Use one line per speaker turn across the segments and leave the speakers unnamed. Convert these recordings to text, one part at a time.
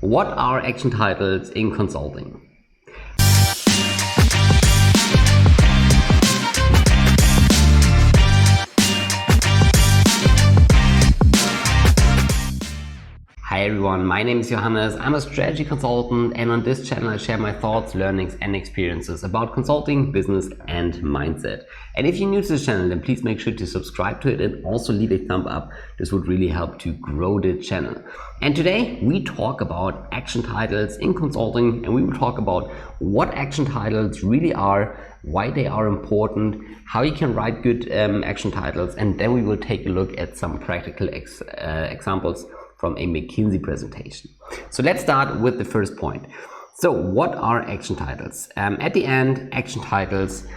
What are action titles in consulting? Hi everyone, my name is Johannes. I'm a strategy consultant, and on this channel I share my thoughts, learnings and experiences about consulting, business and mindset. And if you're new to this channel, then please make sure to subscribe to it and also leave a thumb up. This would really help to grow the channel. And today we talk about action titles in consulting, and we will talk about what action titles really are, why they are important, how you can write good action titles, and then we will take a look at some practical examples from a McKinsey presentation. So let's start with the first point. So what are action titles? At the end, action titles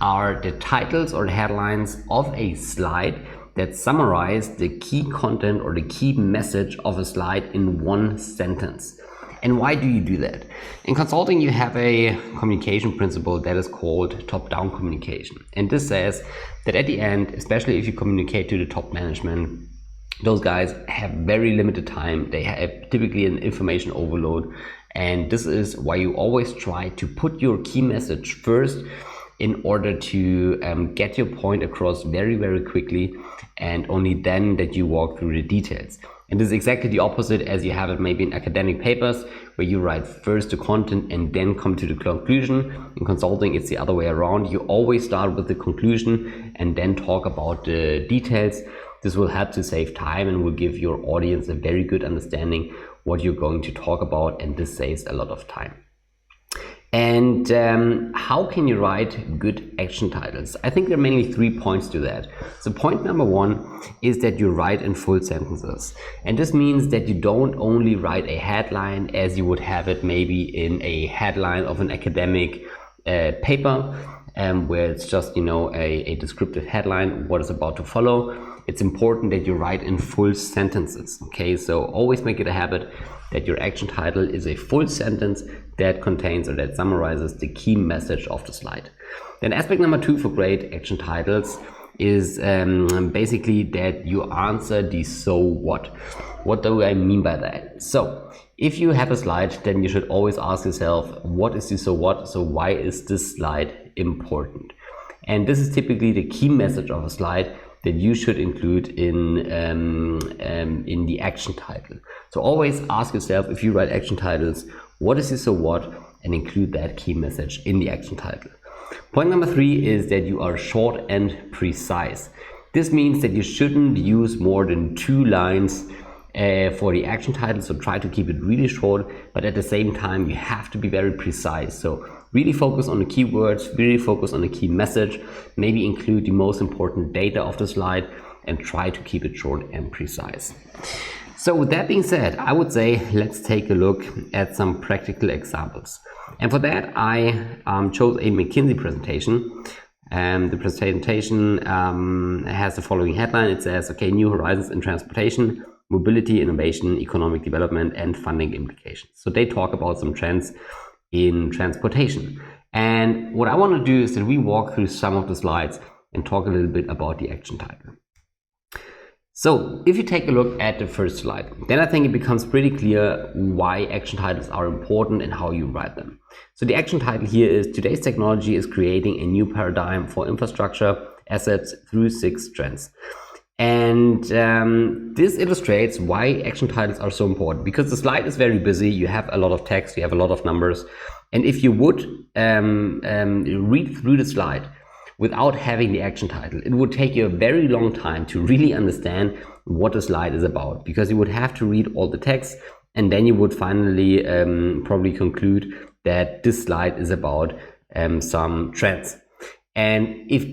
are the titles or the headlines of a slide that summarize the key content or the key message of a slide in one sentence. And why do you do that? In consulting, you have a communication principle that is called top-down communication. And this says that at the end, especially if you communicate to the top management, those guys have very limited time. They have typically an information overload, and this is why you always try to put your key message first in order to get your point across very, very quickly, and only then that you walk through the details. And this is exactly the opposite as you have it maybe in academic papers, where you write first the content and then come to the conclusion. In consulting, it's the other way around. You always start with the conclusion and then talk about the details. This will help to save time and will give your audience a very good understanding what you're going to talk about, and this saves a lot of time. And how can you write good action titles? I think there are mainly 3 points to that. So point number 1 is that you write in full sentences. And this means that you don't only write a headline as you would have it maybe in a headline of an academic paper, where it's just, a descriptive headline, what is about to follow. It's important that you write in full sentences. Okay, so always make it a habit that your action title is a full sentence that contains or that summarizes the key message of the slide. Then aspect number 2 for great action titles is basically that you answer the so what. What do I mean by that? So if you have a slide, then you should always ask yourself, what is the so what? So why is this slide important? And this is typically the key message of a slide that you should include in the action title. So always ask yourself, if you write action titles, what is the so what, and include that key message in the action title. Point number 3 is that you are short and precise. This means that you shouldn't use more than 2 lines for the action title, so try to keep it really short, but at the same time you have to be very precise. So really focus on the keywords, really focus on the key message, maybe include the most important data of the slide, and try to keep it short and precise. So with that being said, I would say let's take a look at some practical examples. And for that I chose a McKinsey presentation. The presentation has the following headline. It says, okay, new horizons in transportation, mobility, innovation, economic development and funding implications. So they talk about some trends in transportation. And what I want to do is that we walk through some of the slides and talk a little bit about the action title. So if you take a look at the first slide, then I think it becomes pretty clear why action titles are important and how you write them. So the action title here is, today's technology is creating a new paradigm for infrastructure assets through 6 trends. And this illustrates why action titles are so important, because the slide is very busy. You have a lot of text, you have a lot of numbers, and if you would read through the slide without having the action title, it would take you a very long time to really understand what the slide is about, because you would have to read all the text, and then you would finally probably conclude that this slide is about some trends. And if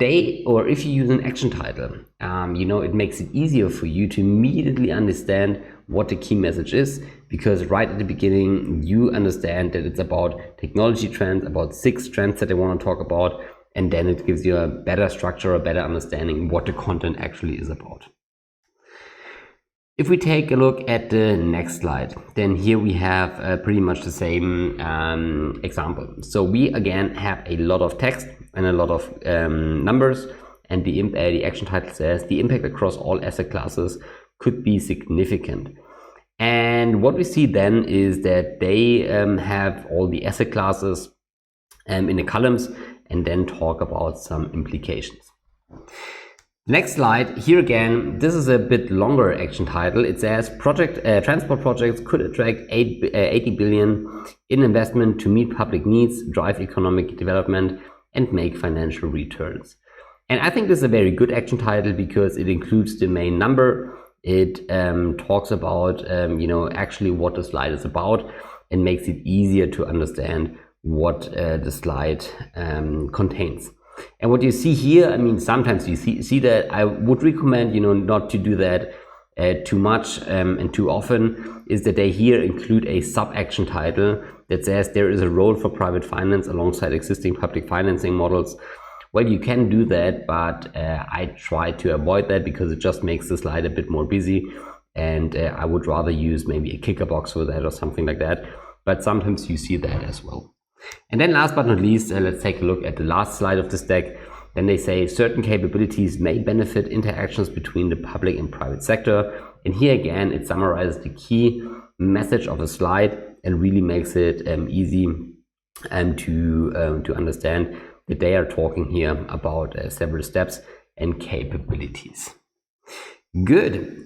you use an action title, it makes it easier for you to immediately understand what the key message is, because right at the beginning you understand that it's about technology trends, about 6 trends that they want to talk about, and then it gives you a better structure, a better understanding what the content actually is about. If we take a look at the next slide, then here we have pretty much the same example. So we again have a lot of text and a lot of numbers, and the action title says the impact across all asset classes could be significant. And what we see then is that they have all the asset classes in the columns and then talk about some implications. Next slide, here again, this is a bit longer action title. It says transport projects could attract 80 billion in investment to meet public needs, drive economic development, and make financial returns. And I think this is a very good action title because it includes the main number. It talks about actually what the slide is about and makes it easier to understand what the slide contains. And what you see here, I mean, sometimes you see that. I would recommend, not to do that too much and too often, is that they here include a sub-action title that says there is a role for private finance alongside existing public financing models. Well, you can do that, but I try to avoid that because it just makes the slide a bit more busy, and I would rather use maybe a kicker box for that or something like that. But sometimes you see that as well. And then last but not least, let's take a look at the last slide of this deck. Then they say certain capabilities may benefit interactions between the public and private sector. And here again, it summarizes the key message of the slide and really makes it easy to understand that they are talking here about several steps and capabilities. Good.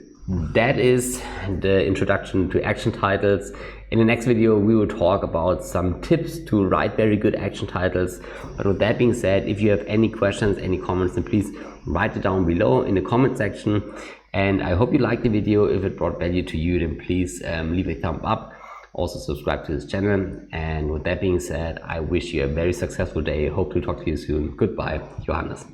That is the introduction to action titles. In the next video, we will talk about some tips to write very good action titles. But with that being said, if you have any questions, any comments, then please write it down below in the comment section. And I hope you liked the video. If it brought value to you, then please leave a thumb up. Also subscribe to this channel. And with that being said, I wish you a very successful day. Hope to talk to you soon. Goodbye, Johannes.